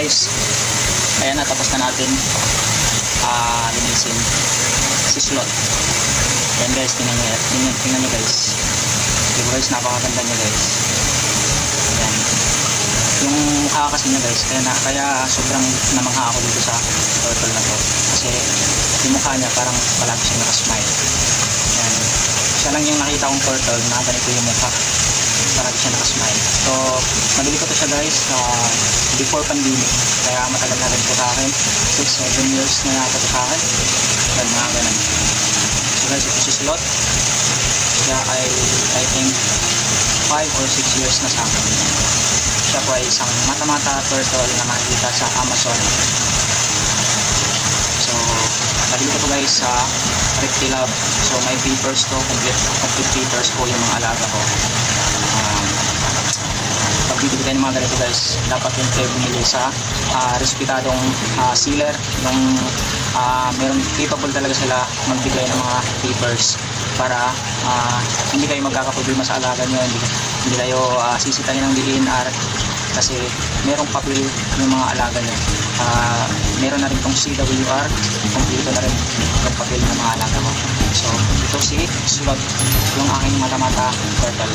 guys, ayan na, tapos na natin linisin si slot. Ayan guys, tingnan nyo guys. Diba guys, napakaganda niya guys. Ayan. Yung mukha kasi niya guys, kaya sobrang namangha ako dito sa turtle na to. Kasi yung mukha niya parang palagi siya nakasmile. Ayan. Siya lang yung nakita kong turtle na ganito yung mukha. Parang siya nakasmile. So, nabili ko to siya guys before pandemic. Kaya matagal na rin po sa akin. 6-7 years na yata po sa akin. Mga ganun. So guys, ito si slot. Siya ay I think 5 or 6 years na sa akin. Siya po ay isang mata-mata turtle na makikita sa Amazon. So, nabili ko to guys sa Reptilab. So, may papers to. Complete papers po yung mga alaga ko. Pag bibili kayo ng mga ganito guys, dapat yung kayo bumili sa respetadong sealer. Yung meron capable talaga sila magbigay ng mga papers para hindi kayo magkakaproblema sa alaga nyo, hindi kayo sisitahin ng DNR kasi merong papel yung mga alaga nyo. Meron na rin tong CWR, kompleto na rin yung papel ng mga alaga mo. So ito si slot, yung aking mata-mata turtle.